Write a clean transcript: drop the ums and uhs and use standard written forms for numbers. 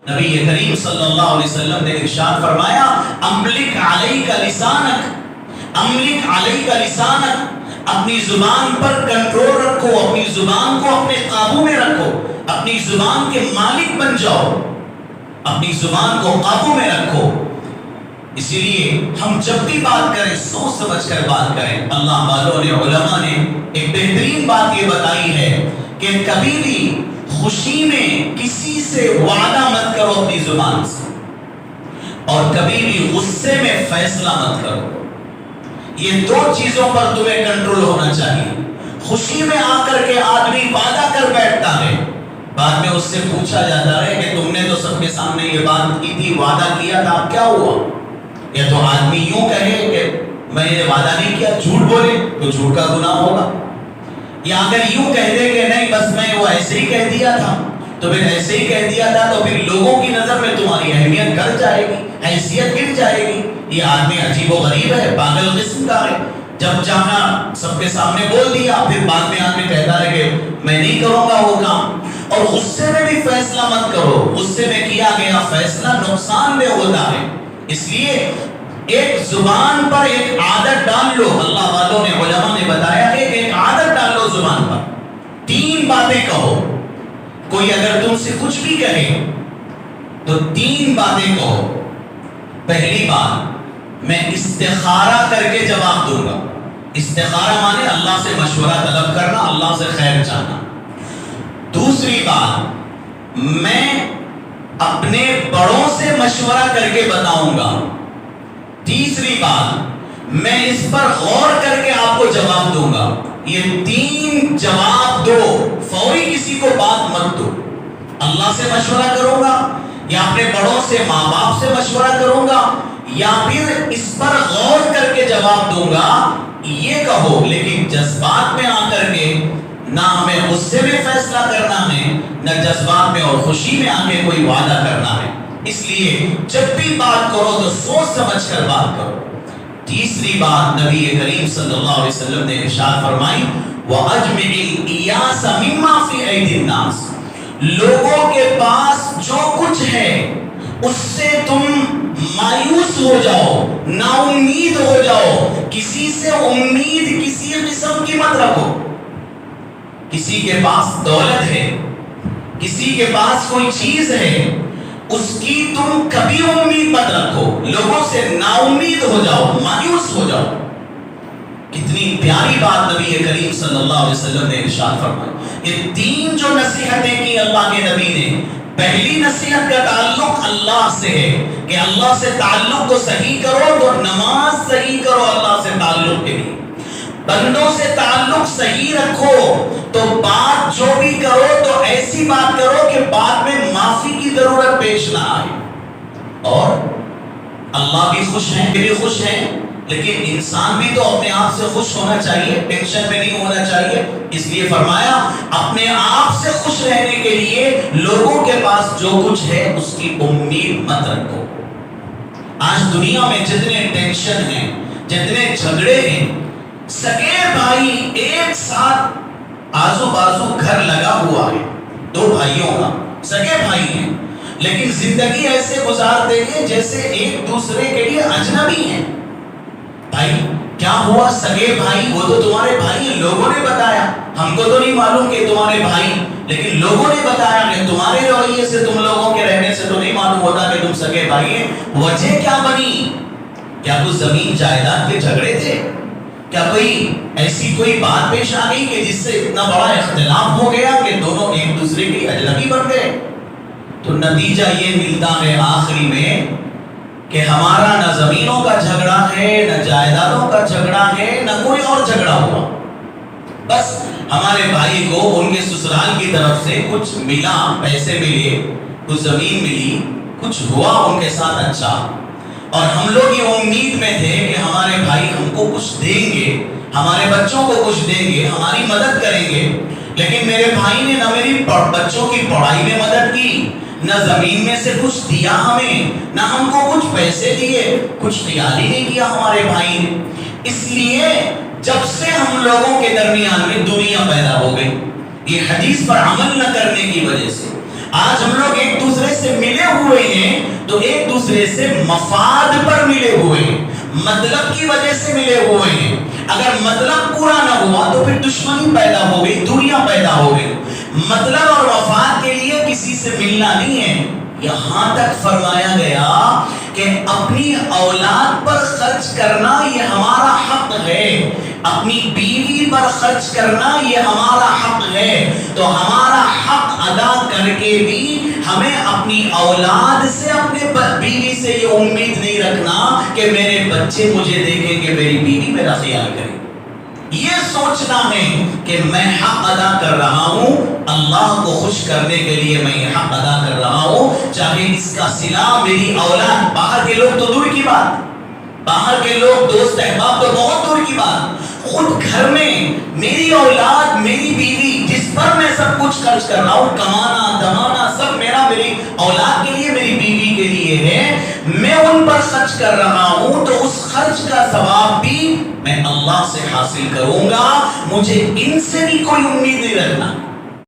نبی کریم صلی اللہ علیہ وسلم نے ارشاد فرمایا املک علیک لسانک، املک علیک لسانک، اپنی زبان پر کنٹرول رکھو، اپنی زبان کو اپنے قابو میں رکھو، اپنی زبان کے مالک بن جاؤ، اپنی زبان کو قابو میں رکھو۔ اسی لیے ہم جب بھی بات کریں سوچ سمجھ کر بات کریں۔ اللہ والوں نے، علماء نے ایک بہترین بات یہ بتائی ہے کہ کبھی بھی خوشی میں کسی سے وعدہ مت کرو اپنی زبان سے، اور کبھی بھی غصے میں فیصلہ مت کرو۔ یہ دو چیزوں پر تمہیں کنٹرول ہونا چاہیے۔ خوشی میں آ کر کے آدمی وعدہ کر بیٹھتا ہے، بعد میں اس سے پوچھا جاتا ہے کہ تم نے تو سب کے سامنے یہ بات کی تھی، وعدہ کیا تھا، اب کیا ہوا؟ یا تو آدمی یوں کہے کہ میں نے وعدہ نہیں کیا، جھوٹ بولے تو جھوٹ کا گناہ ہوگا، یا اگر یوں کہہ دے کہ نہیں بس میں وہ ایسے ہی کہہ دیا تھا، تو پھر ایسے ہی کہہ دیا تھا تو پھر لوگوں کی نظر میں تمہاری اہمیت گھٹ جائے گی، حیثیت گر جائے گی۔ یہ آدمی عجیب و غریب ہے، پاگل قسم کا ہے، جب چاہا سب کے سامنے بول دیا، پھر بعد میں آدمی کہتا ہے کہ میں نہیں کروں گا وہ کام۔ اور غصے میں بھی فیصلہ مت کرو، غصے میں کیا گیا فیصلہ نقصان دہ ہوتا ہے۔ اس لیے ایک زبان پر ایک عادت ڈال لو۔ اللہ والوں نے، علماء نے بتایا ہے کہ ایک عادت ڈال لو زبان پر، 3 باتیں کہو۔ کوئی اگر تم سے کچھ بھی کہے تو 3 باتیں کہو۔ پہلی بات، میں استخارہ کر کے جواب دوں گا۔ استخارہ مانے اللہ سے مشورہ طلب کرنا، اللہ سے خیر چاہنا۔ دوسری بات، میں اپنے بڑوں سے مشورہ کر کے بتاؤں گا۔ تیسری بات، میں اس پر غور کر کے آپ کو جواب دوں گا۔ یہ 3 جواب دو، فوری کسی کو بات مت دو۔ اللہ سے مشورہ کروں گا، یا اپنے بڑوں سے، ماں باپ سے مشورہ کروں گا، یا پھر اس پر غور کر کے جواب دوں گا، یہ کہو۔ لیکن جذبات میں آ کر کے نہ ہمیں غصے میں فیصلہ کرنا ہے، نہ جذبات میں اور خوشی میں آ کے کوئی وعدہ کرنا ہے۔ اس لیے جب بھی بات کرو تو سوچ سمجھ کر بات کرو۔ تیسری بات، نبی کریم صلی اللہ علیہ وسلم نے ارشاد فرمائی وَأَجْمِعِ الْإِيَاسَ مِمَّا فِي أَيْدِي النَّاسِ، لوگوں کے پاس جو کچھ ہے اس سے تم مایوس ہو جاؤ، نا امید ہو جاؤ، کسی سے امید کسی قسم کی مت رکھو۔ کسی کے پاس دولت ہے، کسی کے پاس کوئی چیز ہے، اس کی تم کبھی امید مت رکھو، لوگوں سے نا امید ہو جاؤ، مایوس ہو جاؤ۔ کتنی پیاری بات نبی کریم صلی اللہ علیہ وسلم نے ارشاد فرمائی۔ یہ 3 جو نصیحتیں کی اللہ کے نبی نے، پہلی نصیحت کا تعلق اللہ سے ہے کہ اللہ سے تعلق کو صحیح کرو، تو نماز صحیح کرو اللہ سے تعلق کے لیے، بندوں سے تعلق صحیح رکھو، تو بات جو بھی کرو تو ایسی بات کرو کہ بعد میں معافی کی ضرورت پیش نہ آئے۔ اور اللہ بھی خوش ہیں، بھی خوش ہیں، لیکن انسان بھی تو اپنے آپ سے خوش ہونا چاہیے، ٹینشن میں نہیں ہونا چاہیے۔ اس لیے فرمایا اپنے آپ سے خوش رہنے کے لیے لوگوں کے پاس جو کچھ ہے اس کی امید مت رکھو۔ آج دنیا میں جتنے ٹینشن ہیں، جتنے جھگڑے ہیں، سگے بھائی ایک ساتھ آزو بازو گھر لگا ہوا ہے، 2 بھائیوں کا، سگے بھائی ہیں، لیکن زندگی ایسے گزارتے ہیں جیسے ایک دوسرے کے لیے اجنبی ہیں۔ بھائی کیا ہوا؟ سگے بھائی، وہ تو تمہارے بھائی ہیں، لوگوں نے بتایا، ہم کو تو نہیں معلوم کہ تمہارے بھائی، لیکن لوگوں نے بتایا کہ تمہارے رویے سے، تم لوگوں کے رہنے سے تو نہیں معلوم ہوتا کہ تم سگے بھائی ہیں۔ وجہ کیا بنی؟ کیا کچھ زمین جائیداد کے جھگڑے تھے؟ کیا کوئی ایسی کوئی بات پیش آ گئی کہ جس سے اتنا بڑا اختلاف ہو گیا کہ دونوں ایک دوسرے کے اجنبی بن گئے؟ تو نتیجہ یہ ملتا ہے آخری میں کہ ہمارا نہ زمینوں کا جھگڑا ہے، نہ جائیدادوں کا جھگڑا ہے، نہ کوئی اور جھگڑا ہوا، بس ہمارے بھائی کو ان کے سسرال کی طرف سے کچھ ملا، پیسے ملے، کچھ زمین ملی، کچھ ہوا ان کے ساتھ اچھا، اور ہم لوگ یہ امید میں تھے کہ ہمارے بھائی ہم کو کچھ دیں گے، ہمارے بچوں کو کچھ دیں گے، ہماری مدد کریں گے، لیکن میرے بھائی نے نہ میری بچوں کی پڑھائی میں مدد کی، نہ زمین میں سے کچھ دیا ہمیں، نہ ہم کو کچھ پیسے دیے، کچھ خیال ہی نہیں کیا ہمارے بھائی نے۔ اس لیے جب سے ہم لوگوں کے درمیان میں دنیا پیدا ہو گئی، یہ حدیث پر عمل نہ کرنے کی وجہ سے، آج ہم لوگ ایک دوسرے سے ملے ہوئے ہیں تو ایک دوسرے سے مفاد پر ملے ہوئے ہیں، مطلب کی وجہ سے ملے ہوئے ہیں۔ اگر مطلب پورا نہ ہوا تو پھر دشمنی پیدا ہو گئی، دوریاں پیدا ہو گئی۔ مطلب اور مفاد کے لیے کسی سے ملنا نہیں ہے۔ یہاں تک فرمایا گیا کہ اپنی اولاد پر خرچ کرنا یہ ہمارا حق ہے، اپنی بیوی پر خرچ کرنا یہ ہمارا حق ہے، تو ہمارا حق ادا کر کے بھی ہمیں اپنی اولاد سے، اپنے بیوی سے یہ امید نہیں رکھنا کہ میرے بچے مجھے دیکھیں کہ میری بیوی میرا خیال کرے۔ یہ سوچنا ہے کہ میں حق ادا کر رہا ہوں، اللہ کو خوش کرنے کے لیے میں یہ حق ادا کر رہا ہوں، چاہے اس کا صلہ میری اولاد، باہر کے لوگ تو دور کی بات، باہر کے لوگ دوست احباب تو بہت دور کی بات، خود گھر میں میری اولاد، میری بیوی جس پر میں سب کچھ خرچ کر رہا ہوں، کمانا دمانا سب میرا، میری اولاد کے لیے، میری بیوی کے لیے ہے، میں ان پر خرچ کر رہا ہوں، تو اس خرچ کا ثواب بھی میں اللہ سے حاصل کروں گا، مجھے ان سے بھی کوئی امید نہیں رکھنا۔